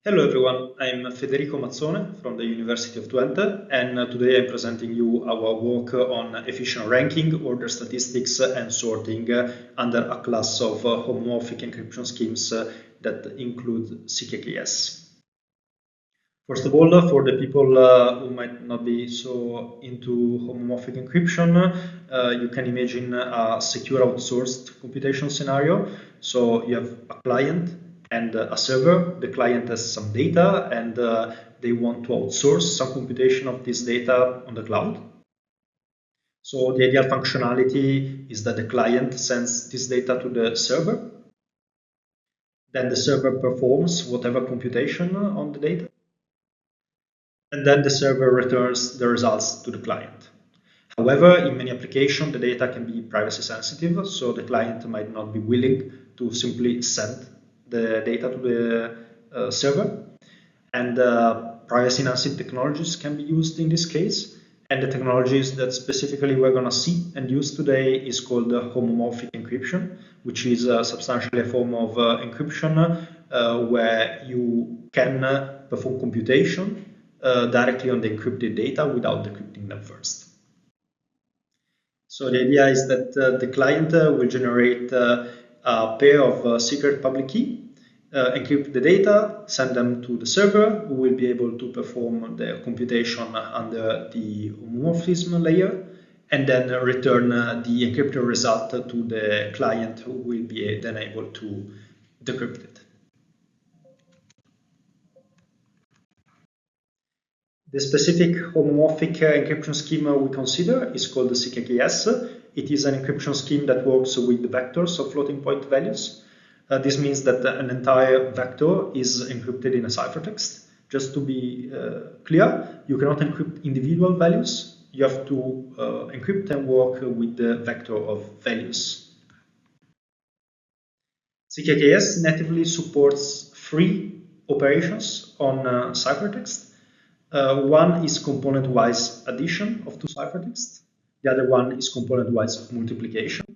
Hello everyone, I'm Federico Mazzone from the University of Twente, and today I'm presenting you our work on efficient ranking, order statistics, and sorting under a class of homomorphic encryption schemes that include CKKS. First of all, for the people who might not be so into homomorphic encryption, you can imagine a secure outsourced computation scenario. So you have a client and a server. The client has some data and they want to outsource some computation of this data on the cloud. So the ideal functionality is that the client sends this data to the server. Then the server performs whatever computation on the data. And then the server returns the results to the client. However, in many applications, the data can be privacy sensitive, so the client might not be willing to simply send the data to the server. And privacy-enhancing technologies can be used in this case. And the technologies that specifically we're going to see and use today is called homomorphic encryption, which is substantially a form of encryption where you can perform computation directly on the encrypted data without decrypting them first. So the idea is that the client will generate a pair of secret public key, encrypt the data, send them to the server, who will be able to perform the computation under the homomorphism layer, and then return the encrypted result to the client, who will be then able to decrypt it. The specific homomorphic encryption scheme we consider is called the CKKS. It is an encryption scheme that works with the vectors of floating point values. This means that an entire vector is encrypted in a ciphertext. Just to be clear, you cannot encrypt individual values. You have to encrypt and work with the vector of values. CKKS natively supports three operations on ciphertext. One is component-wise addition of two ciphertexts. The other one is component-wise multiplication.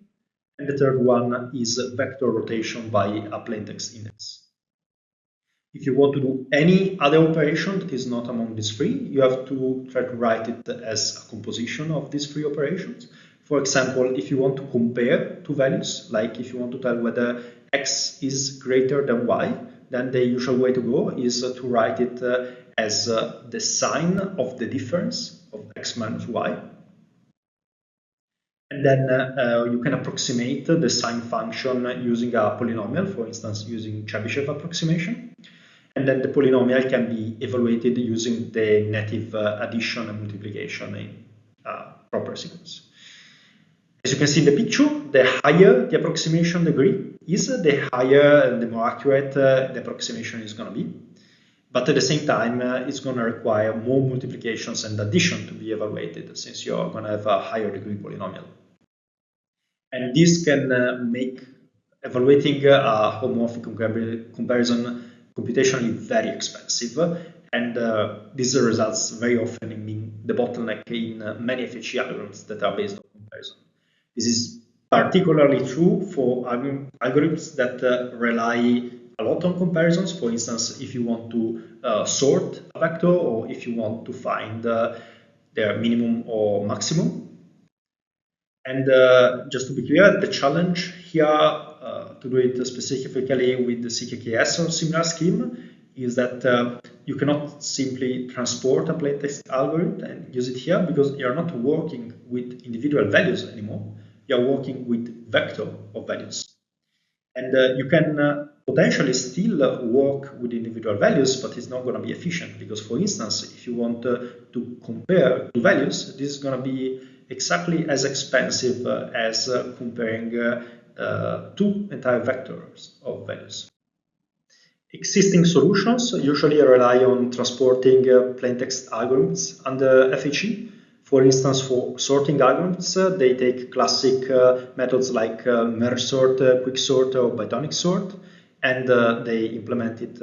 And the third one is vector rotation by a plaintext index. If you want to do any other operation that is not among these three, you have to try to write it as a composition of these three operations. For example, if you want to compare two values, like if you want to tell whether x is greater than y, then the usual way to go is to write it as the sign of the difference of x minus y. And then you can approximate the sign function using a polynomial, for instance, using Chebyshev approximation. And then the polynomial can be evaluated using the native addition and multiplication in proper sequence. As you can see in the picture, the higher the approximation degree is, the higher and the more accurate the approximation is going to be. But at the same time, it's going to require more multiplications and addition to be evaluated, since you're going to have a higher degree polynomial. And this can make evaluating a homomorphic comparison computationally very expensive. And these results very often in the bottleneck in many FHE algorithms that are based on comparison. This is particularly true for algorithms that rely a lot on comparisons. For instance, if you want to sort a vector, or if you want to find their minimum or maximum. And just to be clear, the challenge here to do it specifically with the CKKS or similar scheme is that you cannot simply transport a plaintext algorithm and use it here, because you're not working with individual values anymore. You're working with vector of values. And you can potentially still work with individual values, but it's not going to be efficient, because, for instance, if you want to compare two values, this is going to be exactly as expensive as comparing two entire vectors of values. Existing solutions usually rely on transporting plaintext algorithms under FHE. For instance, for sorting algorithms, they take classic methods like merge sort, quick sort, or Pythonic sort, and they implement it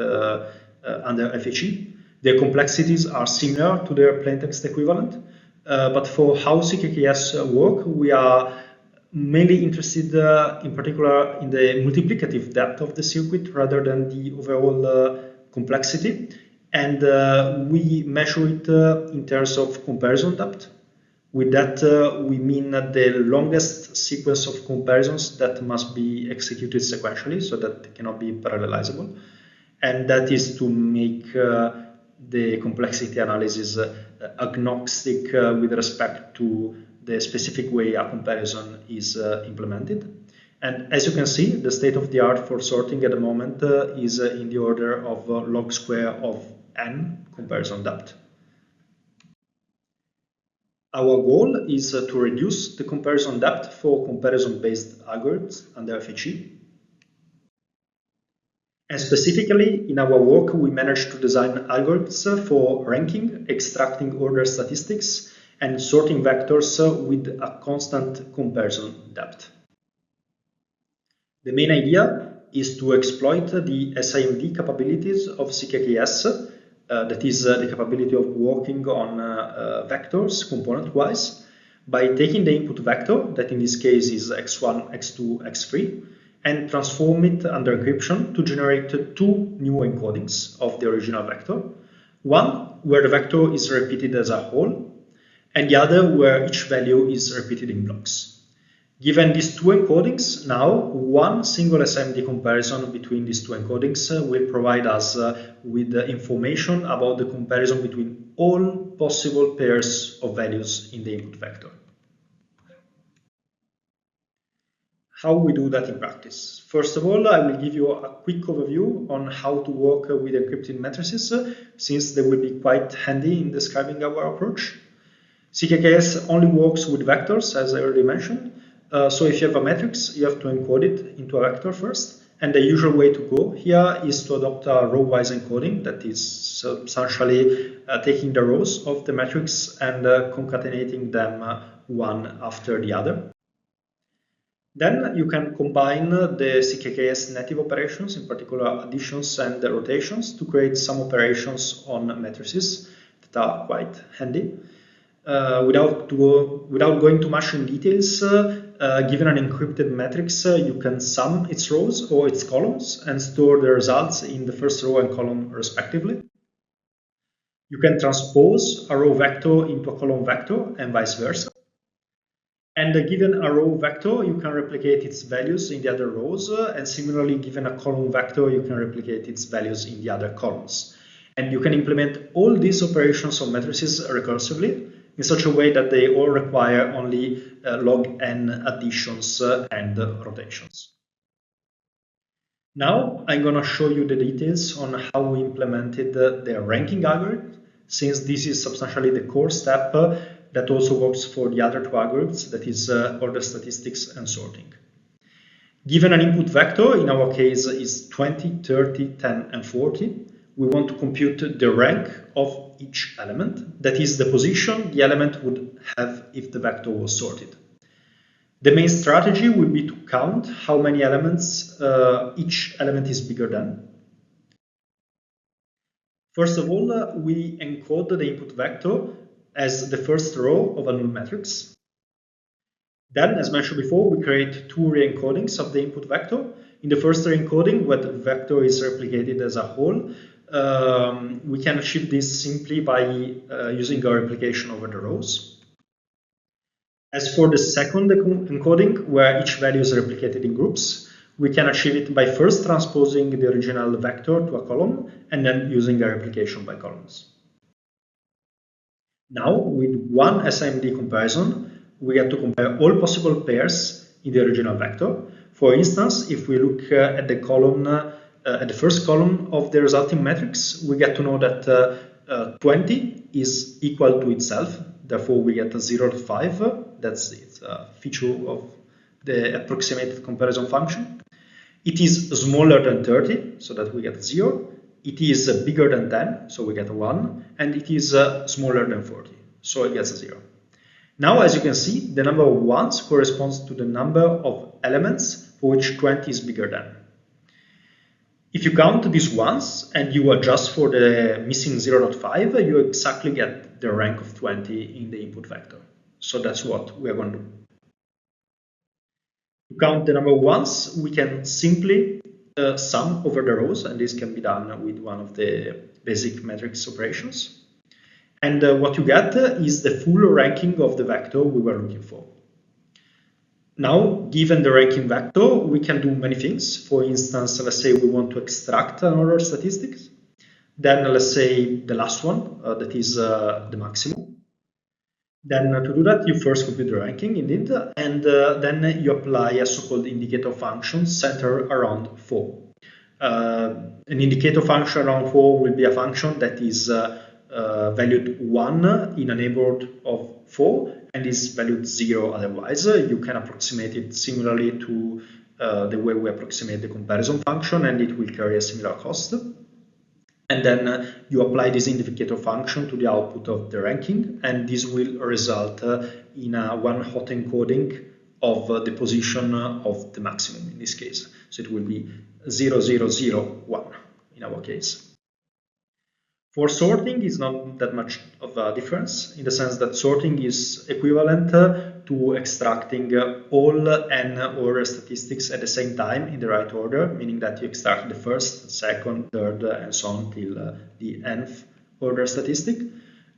under FHE. Their complexities are similar to their plaintext equivalent, but for how CKKS work, we are mainly interested in particular in the multiplicative depth of the circuit rather than the overall complexity, and we measure it in terms of comparison depth. With that, we mean the longest sequence of comparisons that must be executed sequentially, so that they cannot be parallelizable. And that is to make the complexity analysis agnostic with respect to the specific way a comparison is implemented. And as you can see, the state of the art for sorting at the moment is in the order of log square of n comparison depth. Our goal is to reduce the comparison depth for comparison-based algorithms under FHE. And specifically, in our work, we managed to design algorithms for ranking, extracting order statistics, and sorting vectors with a constant comparison depth. The main idea is to exploit the SIMD capabilities of CKKS, that is the capability of working on vectors component-wise, by taking the input vector, that in this case is x1, x2, x3, and transform it under encryption to generate two new encodings of the original vector. One where the vector is repeated as a whole, and the other where each value is repeated in blocks. Given these two encodings, now one single SIMD comparison between these two encodings will provide us with information about the comparison between all possible pairs of values in the input vector. How we do that in practice? First of all, I will give you a quick overview on how to work with encrypted matrices, since they will be quite handy in describing our approach. CKKS only works with vectors, as I already mentioned. So if you have a matrix, you have to encode it into a vector first. And the usual way to go here is to adopt a row-wise encoding, that is essentially taking the rows of the matrix and concatenating them one after the other. Then you can combine the CKKS native operations, in particular additions and rotations, to create some operations on matrices that are quite handy. Without going too much in details, given an encrypted matrix, you can sum its rows or its columns and store the results in the first row and column respectively. You can transpose a row vector into a column vector and vice versa. And given a row vector, you can replicate its values in the other rows, and similarly, given a column vector, you can replicate its values in the other columns. And you can implement all these operations on matrices recursively in such a way that they all require only log n additions and rotations. Now I'm going to show you the details on how we implemented the ranking algorithm, since this is substantially the core step that also works for the other two algorithms, that is order statistics and sorting. Given an input vector, in our case is 20, 30, 10, and 40, we want to compute the rank of each element, that is the position the element would have if the vector was sorted. The main strategy will be to count how many elements each element is bigger than. First of all, we encode the input vector as the first row of a null matrix. Then, as mentioned before, we create two re-encodings of the input vector. In the first re-encoding, where the vector is replicated as a whole, we can achieve this simply by using a replication over the rows. As for the second encoding, where each value is replicated in groups, we can achieve it by first transposing the original vector to a column and then using a replication by columns. Now, with one SIMD comparison, we get to compare all possible pairs in the original vector. For instance, if we look at the column, at the first column of the resulting matrix, we get to know that 20 is equal to itself. Therefore, we get a 0 to 5. That's its feature of the approximated comparison function. It is smaller than 30, so that we get 0. It is bigger than 10, so we get a 1. And it is smaller than 40, so it gets a 0. Now, as you can see, the number of ones corresponds to the number of elements for which 20 is bigger than. If you count these ones and you adjust for the missing 0.5, you exactly get the rank of 20 in the input vector. So that's what we are going to do. To count the number of ones, we can simply sum over the rows, and this can be done with one of the basic matrix operations. And what you get is the full ranking of the vector we were looking for. Now, given the ranking vector, we can do many things. For instance, let's say we want to extract an order statistics. Then let's say the last one, that is the maximum. Then to do that, you first compute the ranking indeed, and then you apply a so-called indicator function centered around 4. An indicator function around 4 will be a function that is valued 1 in a neighborhood of 4 and is valued 0 otherwise. You can approximate it similarly to the way we approximate the comparison function, and it will carry a similar cost. And then you apply this indicator function to the output of the ranking, and this will result in a one-hot encoding of the position of the maximum in this case. So it will be 0, 0, 0, 1 in our case. For sorting, it's not that much of a difference, in the sense that sorting is equivalent to extracting all n order statistics at the same time in the right order, meaning that you extract the first, second, third, and so on till the nth order statistic.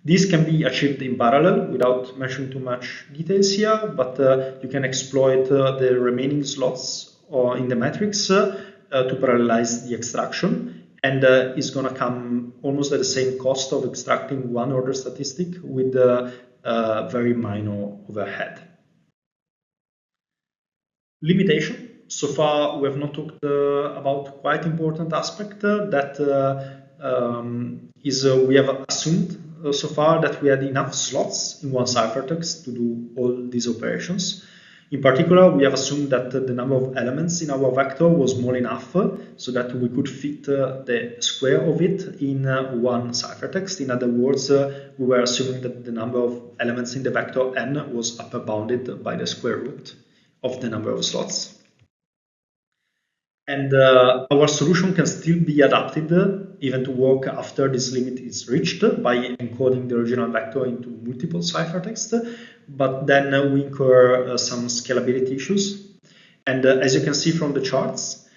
This can be achieved in parallel without mentioning too much details here, but you can exploit the remaining slots in the matrix to parallelize the extraction. And it's going to come almost at the same cost of extracting one order statistic with very minor overhead. Limitation. So far, we have not talked about quite important aspect that is we have assumed so far that we had enough slots in one ciphertext to do all these operations. In particular, we have assumed that the number of elements in our vector was small enough so that we could fit the square of it in one ciphertext. In other words, we were assuming that the number of elements in the vector n was upper bounded by the square root of the number of slots. And our solution can still be adapted even to work after this limit is reached by encoding the original vector into multiple ciphertext, but then we incur some scalability issues. And as you can see from the charts,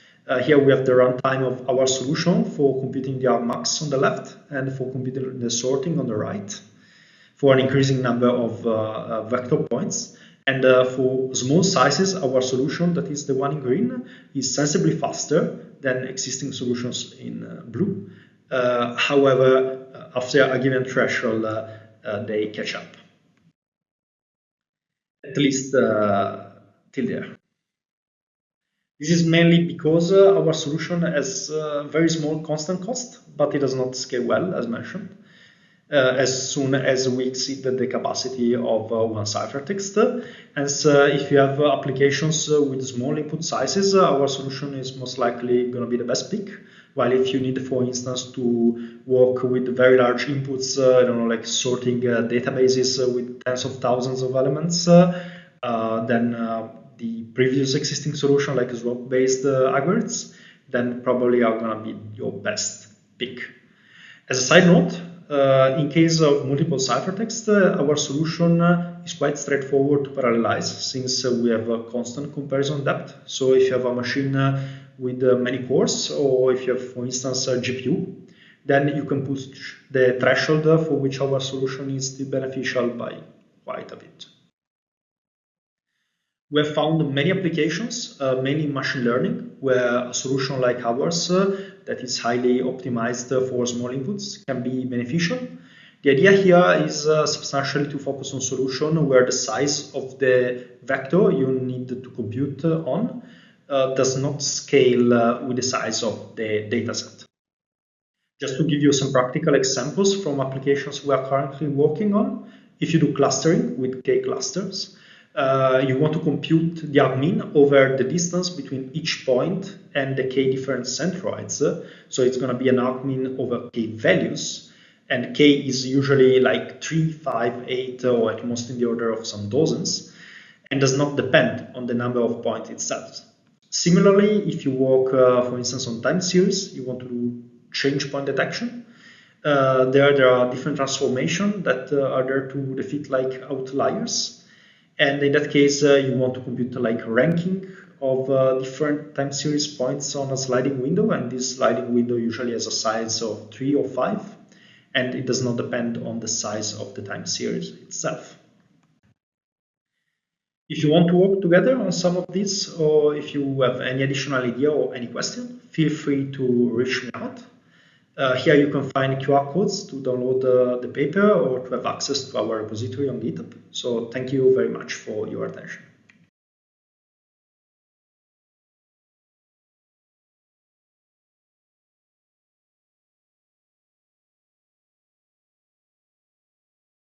here we have the runtime of our solution for computing the argmax on the left and for computing the sorting on the right for an increasing number of vector points. And for small sizes, our solution, that is the one in green, is sensibly faster than existing solutions in blue. However, after a given threshold, they catch up, at least till there. This is mainly because our solution has very small constant cost, but it does not scale well, as mentioned. As soon as we exceed the capacity of one ciphertext. And if you have applications with small input sizes, our solution is most likely going to be the best pick. While if you need, for instance, to work with very large inputs, I don't know, like sorting databases with tens of thousands of elements, then the previous existing solution, like swap-based algorithms, then probably are going to be your best pick. As a side note, in case of multiple ciphertext, our solution is quite straightforward to parallelize since we have a constant comparison depth. So if you have a machine with many cores, or if you have, for instance, a GPU, then you can push the threshold for which our solution is still beneficial by quite a bit. We have found many applications, mainly in machine learning, where a solution like ours that is highly optimized for small inputs can be beneficial. The idea here is substantially to focus on solution where the size of the vector you need to compute on does not scale with the size of the dataset. Just to give you some practical examples from applications we are currently working on, if you do clustering with K clusters, you want to compute the argmin over the distance between each point and the K different centroids. So it's going to be an argmin over K values, and K is usually like 3, 5, 8, or at most in the order of some dozens, and does not depend on the number of points itself. Similarly, if you work, for instance, on time series, you want to do change point detection. There are different transformations that are there to defeat like outliers. And in that case, you want to compute like ranking of different time series points on a sliding window, and this sliding window usually has a size of 3 or 5, and it does not depend on the size of the time series itself. If you want to work together on some of these, or if you have any additional idea or any question, feel free to reach me out. Here you can find QR codes to download the paper or to have access to our repository on GitHub. So thank you very much for your attention.